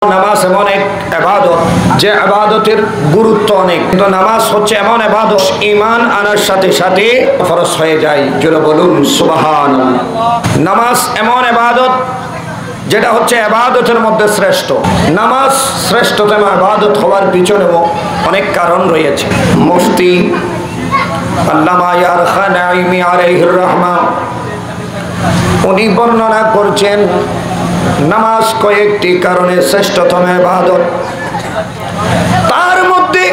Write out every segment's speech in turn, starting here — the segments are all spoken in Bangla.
নামাজ এমন এক ইবাদত যে ইবাদতের গুরুত্ব অনেক, কিন্তু নামাজ হচ্ছে এমন ইবাদত ঈমান আনার সাথে সাথে ফরজ হয়ে যায়। জোরে বলুন সুবহানাল্লাহ। নামাজ এমন ইবাদত যেটা হচ্ছে ইবাদতের মধ্যে শ্রেষ্ঠ। নামাজ শ্রেষ্ঠতম ইবাদত হওয়ার পিছনেও অনেক কারণ রয়েছে। মুফতি আল্লামা ইয়ারখা নাঈমি আলাইহির রাহমা উনি বর্ণনা করছেন নামাজ কয়েকটি কারণে শ্রেষ্ঠতম ইবাদত। তার মধ্যে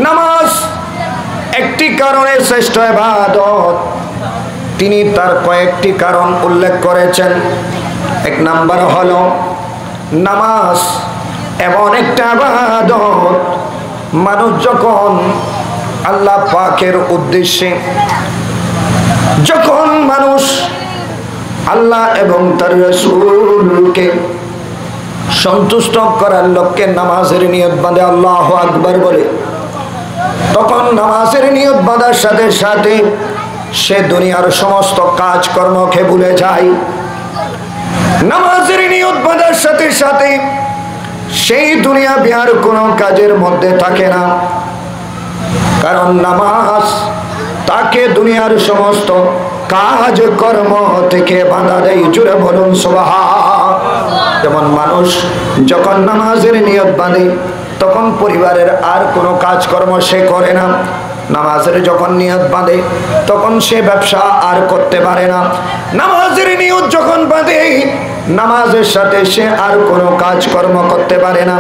নামাজ একটি কারণে শ্রেষ্ঠ ইবাদত। তিনি তার কয়েকটি কারণ উল্লেখ করেছেন। এক নাম্বার হলো নামাজ এমন একটা ইবাদত, মানুষ যখন আল্লাহ পাকের উদ্দেশ্যে, যখন মানুষ আল্লাহ এবং তার রাসূলকে সন্তুষ্ট করার লক্ষ্যে নামাজের নিয়ত বাঁধে, আল্লাহু আকবার বলে, তখন নামাজের নিয়ত বাঁধার সাথে সাথে সে দুনিয়ার সমস্ত কাজকর্মকে ভুলে যায়। নামাজের নিয়ত বাঁধার সাথে সাথে সেই দুনিয়া বিহার কোনো কাজের মধ্যে থাকে না, কারণ নামাজ তাকে দুনিয়ার সমস্ত কাজকর্ম থেকে বাধা দেয়। জোরে বলুন সুবহানাল্লাহ। যেমন মানুষ যখন নামাজের নিয়ত বাঁধে তখন পরিবারের আর কোনো কাজকর্ম সে করে না। নামাজের যখন নিয়ত বাঁধে তখন সে ব্যবসা আর করতে পারে না। নামাজের নিয়ত যখন বাঁধে নামাজের সাথে সে আর কোনো কাজকর্ম করতে পারে না।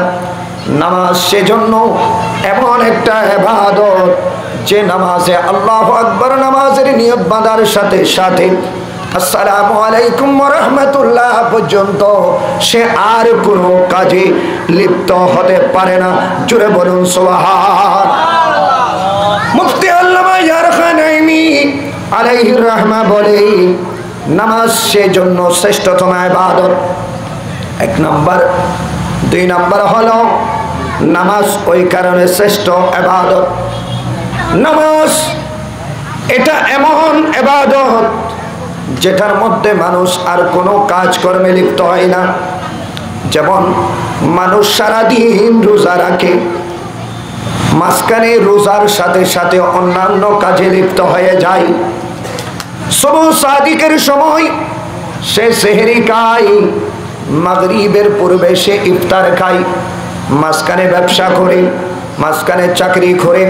নামাজ সেজন্য এমন একটা ইবাদত যে নামাজে আল্লাহু আকবার নামাজের নিয়ত বাঁধার সাথে সাথে আসসালামু আলাইকুম ওয়া রাহমাতুল্লাহ পর্যন্ত সে আর কোনো কাজে লিপ্ত হতে পারে না। জোরে বলুন সুবহানাল্লাহ। মুফতি আল্লামা ইয়ারখা নাঈমি আলাইহির রাহমা বলে নামাজ সেজন্য শ্রেষ্ঠতম ইবাদত। এক নাম্বার। দুই নাম্বার হলো নামাজ ওই কারণে শ্রেষ্ঠ ইবাদত, নামাজ এটা এমন ইবাদত যেটার মধ্যে মানুষ আর কোনো কাজকর্মে লিপ্ত হয় না। যেমন মানুষ সারাদিন রোজা রাখে, মাঝখানে রোজার সাথে সাথে অন্যান্য কাজে লিপ্ত হয়ে যায়। সুবহ সাদিকের সময় সে সেহরি খায়, মাগরিবের পূর্বে সে ইফতার খায়, মাঝখানে ব্যবসা করে, মাঝখানে চাকরি করে,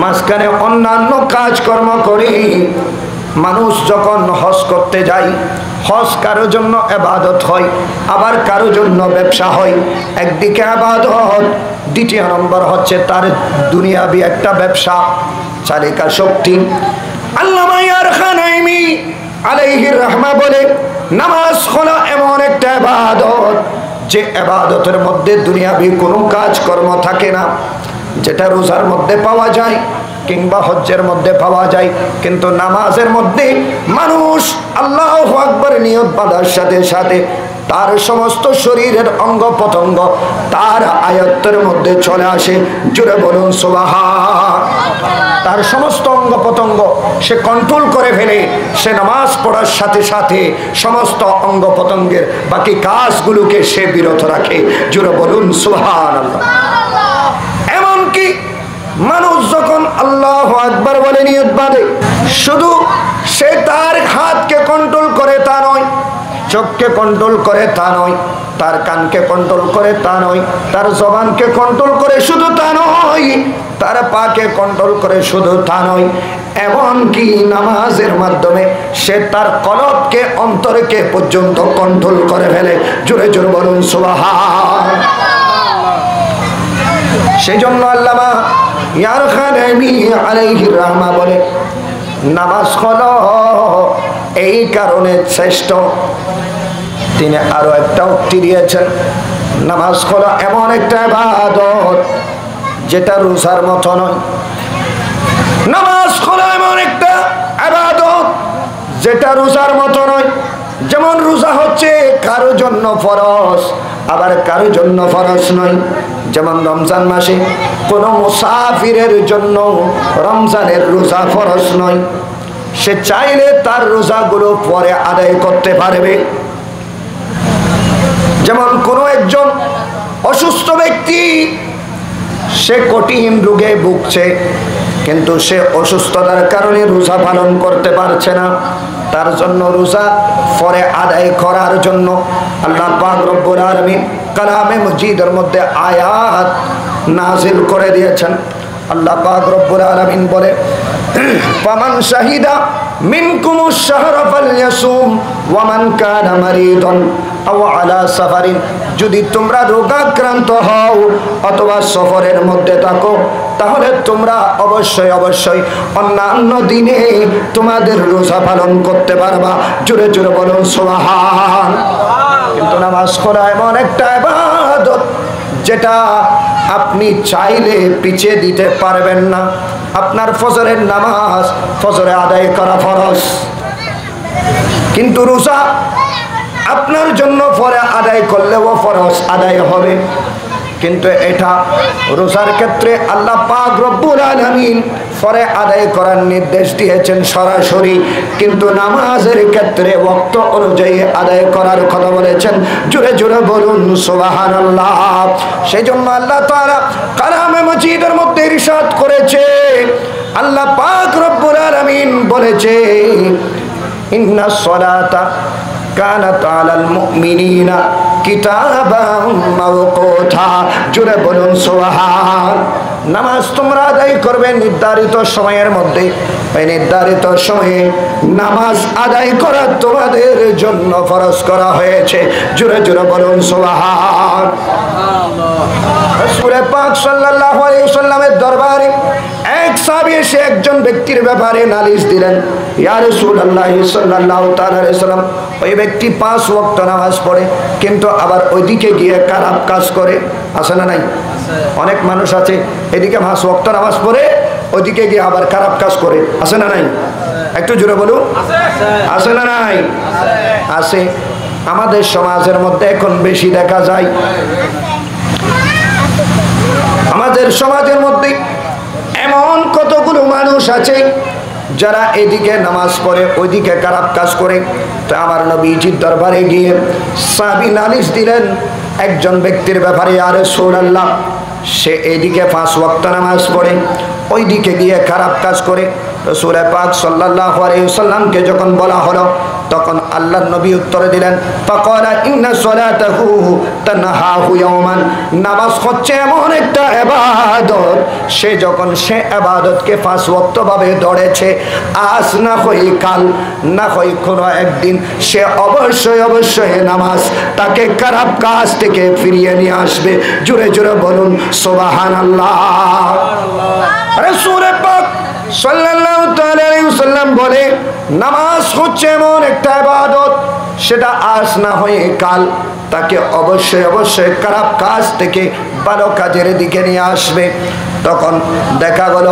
মাঝখানে অন্যান্য কাজকর্ম করে। মানুষ যখন হজ করতে যায়, হজ কারো জন্য ইবাদত হয়, আবার কারো জন্য ব্যবসা হয়। একদিকে ইবাদত, দ্বিতীয় নম্বর হচ্ছে তার দুনিয়াবি একটা ব্যবসা চালিকা শক্তি। আল্লামা ইয়ারখা নাঈমি আলাইহির রাহমা বলে নামাজ হলো এমন একটা ইবাদত যে ইবাদতের মধ্যে দুনিয়াবি কোনো কাজকর্ম থাকে না, যেটা রোজার মধ্যে পাওয়া যায় কিংবা হজ্জের মধ্যে পাওয়া যায়। কিন্তু নামাজের মধ্যে মানুষ আল্লাহু আকবার নিয়ত বাঁধার সাথে সাথে তার সমস্ত শরীরের অঙ্গ প্রত্যঙ্গ তার আয়ত্তের মধ্যে চলে আসে। জোরে বলুন সুবহানাল্লাহ। তার সমস্ত অঙ্গ প্রত্যঙ্গ সে কন্ট্রোল করে ফেলে। সে নামাজ পড়ার সাথে সাথে সমস্ত অঙ্গ প্রত্যঙ্গের বাকি কাজগুলোকে সে বিরত রাখে। জোরে বলুন সুবহানাল্লাহ। এমনকি মানুষ যখন আল্লাহু আকবার বলে নিয়ত বাঁধে, শুধু সে তার হাতকে কন্ট্রোল করে তা নয়, চোখকে কন্ট্রোল করে তা নয়, তার কানকে কন্ট্রোল করে তা নয়, তার জবানকে কন্ট্রোল করে শুধু তা নয়, তার পাকে কন্ট্রোল করে শুধু তা নয়, এমনকি নামাজের মাধ্যমে সে তার কলবকে, অন্তরকে পর্যন্ত কন্ট্রোল করে ফেলে। জোরে জোরে বলুন সুবহানাল্লাহ। সেজন্য আল্লামা ইয়ারখা নাঈমি আলাইহির রাহমা বলে নামাজ হলো এই কারণে শ্রেষ্ঠ। তিনি আরো একটা উক্তি দিয়েছেন, নামাজ হলো এমন একটা ইবাদত যেটা রোজার মতো নয়। নামাজ হলো এমন একটা ইবাদত যেটা রোজার মতো নয়। যেমন রোজা হচ্ছে কারো জন্য ফরজ, আবার কারো জন্য ফরজ নয়। যেমন রমজান মাসে কোনো মুসাফিরের জন্য রমজানের রোজা ফরজ নয়, সে চাইলে তার রোজাগুলো পরে আদায় করতে পারবে। যেমন কোনো একজন সে কঠিন রোগে ভুগছে, কিন্তু সে অসুস্থতার কারণে রোজা পালন করতে পারছে না। তার জন্য রোজা পরে আদায় করার জন্য আল্লাহ পাক রব্বুল আলামিন কালামে মজিদের মধ্যে আয়াত নাজিল করে দিয়েছেন। আল্লাহ পাক রব্বুল আলামিন বলে, ফামান শাহিদা মিনকুমুশ শাহরা ফালইয়াসুম ওয়া মান কানা মারিদান আও আলা সাফারিন, যদি তোমরা রোগাক্রান্ত হও অথবা সফরের মধ্যে থাকো, তাহলে তোমরা অবশ্যই অবশ্যই অন্যান্য দিনে তোমাদের রোজা পালন করতে পারবা। জোরে জোরে বলুন সুবহান। কিন্তু নামাজ পড়া এমন একটা ইবাদত যেটা আপনি চাইলে পিছিয়ে দিতে পারবেন না। আপনার ফজরের নামাজ ফজরে আদায় করা ফরজ, কিন্তু রোজা আপনার জন্য পরে আদায় করলেও ফরজ আদায় হবে। কিন্তু এটা রোজার ক্ষেত্রে আল্লাহ পাক রব্বুল আলামিন পরে আদায় করার নির্দেশ দিয়েছেন সরাসরি, কিন্তু নামাজের ক্ষেত্রে ওয়াক্ত অনুযায়ী আদায় করার কথা বলেছেন। জোরে জোরে বলুন সুবহানাল্লাহ। সেজন্য আল্লাহ তাআলা কালামে মজিদের মধ্যে ইরশাদ করেছে, আল্লাহ পাক রব্বুল আলামিন বলেছে, ইন্নাস সালাতা কানাত আলাল মুমিনিনা কিতাবাম মাওকুতা। জোরে বলুন সুবহান। নামাজ তোমরা আদায় করবে নির্ধারিত সময়ের মধ্যে। এই নির্ধারিত সময়ে নামাজ আদায় করা তোমাদের জন্য ফরজ করা হয়েছে। জোরে জোরে বলুন সুবহান। রাসূল পাক সাল্লাল্লাহু আলাইহি ওয়াসাল্লামের দরবারে এক সাহাবী এসে একজন ব্যক্তির ব্যাপারে নালিশ দিলেন, ইয়া রাসূলুল্লাহ সাল্লাল্লাহু তাআলা আলাইহি ওয়াসাল্লাম, ওই ব্যক্তি 5 ওয়াক্ত নামাজ পড়ে, কিন্তু আবার ওইদিকে গিয়ে খারাপ কাজ করে। আছে না নাই? অনেক মানুষ আছে এদিকে 5 ওয়াক্ত নামাজ পড়ে, ওইদিকে গিয়ে আবার খারাপ কাজ করে। আছে না নাই? একটু জোরে বলুন। আছে না নাই? আছে। আমাদের সমাজের মধ্যে এখন বেশি দেখা যায়। আমাদের সমাজের মধ্যে এমন কতগুলো মানুষ আছে যারা এদিকে নামাজ পড়ে ওইদিকে খারাপ কাজ করে। তো আমার নবীজির দরবারে গিয়ে সাহাবী নালিশ দিলেন একজন ব্যক্তির ব্যাপারে, ইয়া রাসূলুল্লাহ, সে এদিকে 5 ওয়াক্ত নামাজ পড়ে, ওইদিকে গিয়ে খারাপ কাজ করে। রাসূল পাক সাল্লাল্লাহু আলাইহি ওয়াসাল্লামকে যখন বলা হলো, তখন আল্লাহর নবী উত্তরে দিলেন, ফাকালা ইন্না সালাতাহু তানহাহু ইয়াওমান, নামাজ হচ্ছে এমন একটা ইবাদত, সে যখন সে ইবাদতকে 5 ওয়াক্ত ভাবে ধরেছে, আজ না হয় কাল না হয় কোনো একদিন, সে অবশ্যই অবশ্যই নামাজ তাকে খারাপ কাজ থেকে ফিরিয়ে নিয়ে আসবে। জোরে জোরে বলুন সুবহানাল্লাহ। রাসূল পাক সাল্লাল্লাহু তাআলা আলাইহি ওয়াসাল্লাম বলে, নামাজ হচ্ছে এমন একটা ইবাদত, সেটা আজ না হয়ে কাল তাকে অবশ্যই অবশ্যই খারাপ কাজ থেকে ভালো কাজের দিকে নিয়ে আসবে। তখন দেখা গেল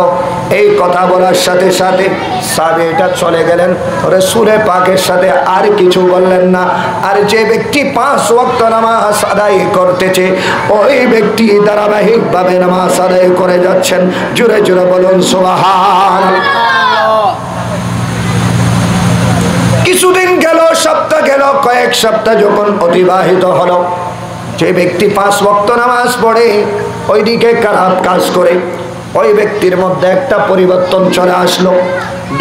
এই কথা বলার সাথে সাথে সাহাবীটা চলে গেলেন, রাসূল পাকের সাথে আর কিছু বললেন না। আর যে ব্যক্তি 5 ওয়াক্ত নামাজ আদায় করতেছে, ওই ব্যক্তি ধারাবাহিকভাবে নামাজ আদায় করে যাচ্ছেন। জোরে জোরে বলুন সুবহানাল্লাহ। কিছুদিন গেল, সপ্তাহ গেল, কয়েক সপ্তাহ যখন অতিবাহিত হলো, যে ব্যক্তি 5 ওয়াক্ত নামাজ পড়ে ওইদিকে খারাপ কাজ করে, ওই ব্যক্তির মধ্যে একটা পরিবর্তন চলে আসলো।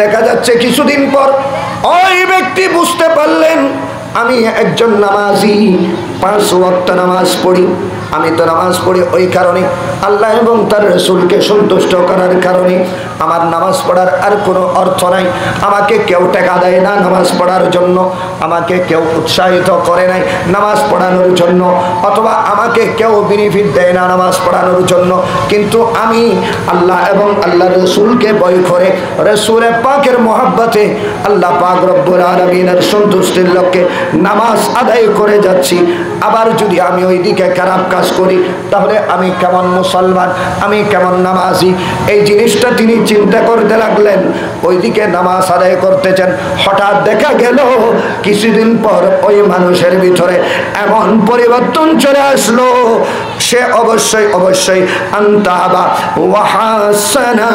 দেখা যাচ্ছে কিছুদিন পর ওই ব্যক্তি বুঝতে পারলেন, আমি একজন নামাজি, 5 ওয়াক্ত নামাজ পড়ি, আমি তো নামাজ পড়ি ওই কারণে আল্লাহ এবং তার রাসূলকে সন্তুষ্ট করার কারণে, আমার নামাজ পড়ার আর কোনো অর্থ নাই। আমাকে কেউ টাকা দেয় না নামাজ পড়ার জন্য, আমাকে কেউ উৎসাহিত করে নাই নামাজ পড়ানোর জন্য, অথবা আমাকে কেউ বেনিফিট দেয় না নামাজ পড়ানোর জন্য, কিন্তু আমি আল্লাহ এবং আল্লাহর রাসূলকে ভয় করে, রাসূল পাকের মহব্বতে আল্লাহ পাক রব্বুল আলামিনের সন্তুষ্টির লক্ষ্যে নামাজ আদায় করে যাচ্ছি। আবার যদি আমি ওইদিকে খারাপ কাজ করি, তাহলে আমি কেমন মুসলমান, আমি কেমন নামাজি? এই জিনিসটা তিনি চিন্তা করতে লাগলেন। ওইদিকে নামাজ আদায় করতেছেন, হঠাৎ দেখা গেল কিছুদিন পর ওই মানুষের ভিতরে এমন পরিবর্তন চলে আসলো, সে অবশ্যই অবশ্যই আনতাবা ওয়া হাসানা।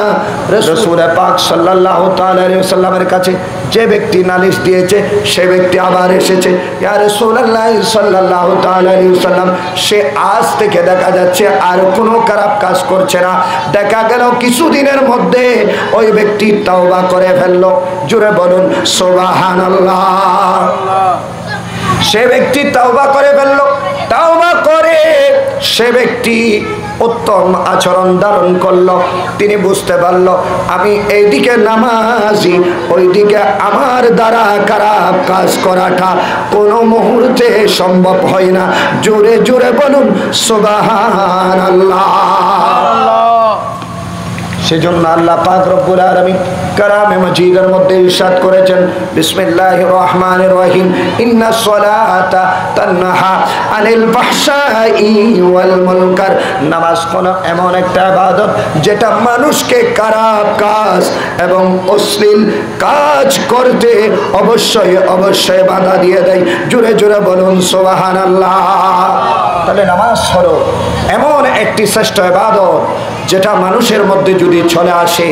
রাসূল পাক সাল্লাল্লাহু তাআলা আলাইহি ওয়াসাল্লামের কাছে যে ব্যক্তি নালিশ দিয়েছে সে ব্যক্তি আবার এসেছে, ইয়া রাসূলুল্লাহ সাল্লাল্লাহু তাআলা আলাইহি ওয়াসাল্লাম, সে আজ থেকে দেখা যাচ্ছে আর কোনো খারাপ কাজ করছে না। দেখা গেল কিছুদিনের মধ্যে ওই ব্যক্তি তাওবা করে ফেললো। জোরে বলুন সুবহানাল্লাহ। সে ব্যক্তি তাওবা করে ফেললো। তাওবা করে সে ব্যক্তি উত্তম আচরণ ধারণ করলো। তিনি বুঝতে পারলো আমি এইদিকে নামাজি, ওইদিকে আমার দ্বারা খারাপ কাজ করাটা কোনো মুহূর্তে সম্ভব হয় না। জোরে জোরে বলুন সুবহানাল্লাহ। সেজন্য আল্লাহ পাক রব্বুল আলামিন কালামে মাজিদের মধ্যে ইরশাদ করেছেন, বিসমিল্লাহির রহমানির রহিম, ইন্নাস সালাতা তানহা আনিল ফাহশাই ওয়াল মুনকার। নামাজ হলো এমন একটা ইবাদত যেটা মানুষকে খারাপ কাজ এবং অশ্লীল কাজ করতে অবশ্যই অবশ্যই বাধা দিয়ে দেয়। জোরে জোরে বলুন সুবহানাল্লাহ। তাহলে নামাজ হলো এমন একটি শ্রেষ্ঠ ইবাদত যেটা মানুষের মধ্যে যদি চলে আসে,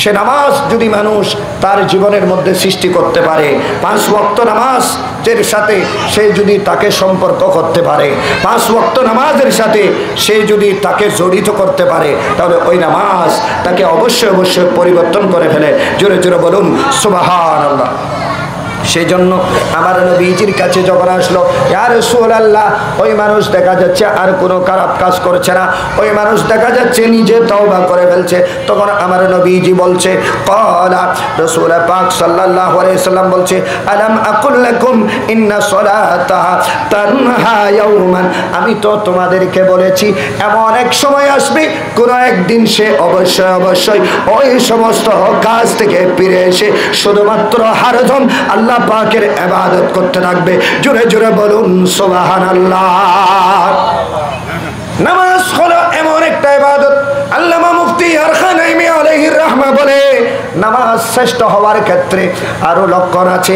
সে নামাজ যদি মানুষ তার জীবনের মধ্যে সৃষ্টি করতে পারে, 5 ওয়াক্ত নামাজের সাথে সে যদি তাকে সম্পর্ক করতে পারে, 5 ওয়াক্ত নামাজের সাথে সে যদি তাকে জড়িত করতে পারে, তাহলে ওই নামাজ তাকে অবশ্যই অবশ্যই পরিবর্তন করে ফেলে। জোরে জোরে বলুন সুবহানাল্লাহ। সেই জন্য আমার নবীজির কাছে যখন আসলো, ইয়া রাসূলুল্লাহ, ওই মানুষ দেখা যাচ্ছে আর কোনো খারাপ কাজ করছে না, ওই মানুষ দেখা যাচ্ছে নিজে তওবা করে ফেলছে। তখন আমার নবীজি বলছে, ক্বালা, রাসূল পাক সাল্লাল্লাহু আলাইহি সাল্লাম বলছে, আলাম আকুল লাকুম ইন্না সালাতা তানহা ইয়াওমান। আমি তো তোমাদেরকে বলেছি এমন এক সময় আসবে, কোনো একদিন সে অবশ্যই অবশ্যই ওই সমস্ত কাজ থেকে ফিরে এসে শুধুমাত্র হারদম আল্লাহ পাকের ইবাদত করতে থাকবে। জোরে জোরে বলুন সুবহানাল্লাহ। নামাজ হলো এমন একটা ইবাদত, আল্লামা মুফতি আরখানাইমি আলাইহির রাহমা বলে নামাজ শ্রেষ্ঠ হওয়ার ক্ষেত্রে আরো লক্ষণ আছে।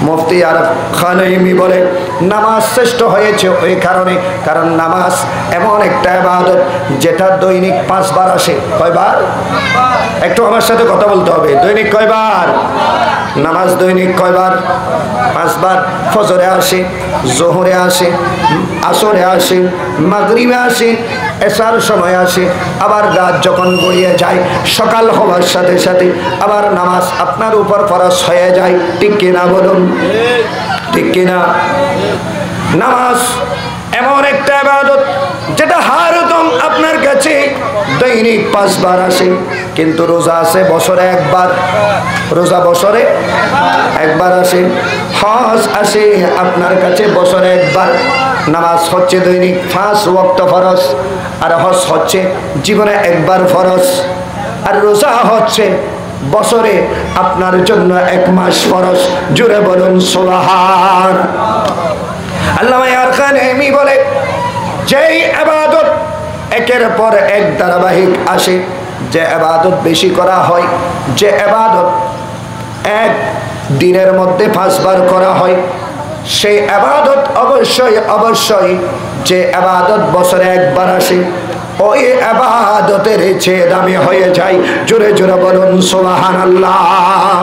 মুফতি আরখানাইমি বলে নামাজ শ্রেষ্ঠ হয়েছে ওই কারণে, কারণ নামাজ এমন একটা ইবাদত যেটা দৈনিক 5 বার আসে। কয়বার? একটু আমার সাথে কথা বলতে হবে। দৈনিক কয়বার নামাজ? দৈনিক কয়বার? 5 বার। ফজরে আসে, জোহরে আসে, আসরে আসে, মাগরিবে আসে, এশার সময় আসে, আবার রাত যখন গড়িয়ে যায়, সকাল হওয়ার সাথে সাথে আবার নামাজ আপনার উপর ফরজ হয়ে যায়। ঠিক কিনা বলুন? ঠিক কিনা? নামাজ এমন একটা ইবাদত যেটা হরদম আপনার কাছে দৈনিক 5 বার আসে। কিন্তু রোজা আছে বছরে 1 বার, রোজা বছরে 1 বার আসে। হজ আসে আপনার কাছে বছরে 1 বার। নামাজ হচ্ছে দৈনিক 5 ওয়াক্ত ফরজ, আর হজ হচ্ছে জীবনে 1 বার ফরজ, আর রোজা হচ্ছে বছরে আপনার জন্য 1 মাস ফরজ। জোরে বলুন সুবহান। আল্লামা আরখানাইমি বলে যেই ইবাদত একের পর এক ধারাবাহিক আসে, যে ইবাদত বেশি করা হয়, যে ইবাদত এক দিনের মধ্যে 5 বার করা হয়, সেই ইবাদত অবশ্যই অবশ্যই যে ইবাদত বছরে 1 বার আসে ওই ইবাদতের চেয়ে দামি হয়ে যায়। জোরে জোরে বলুন সুবহানাল্লাহ।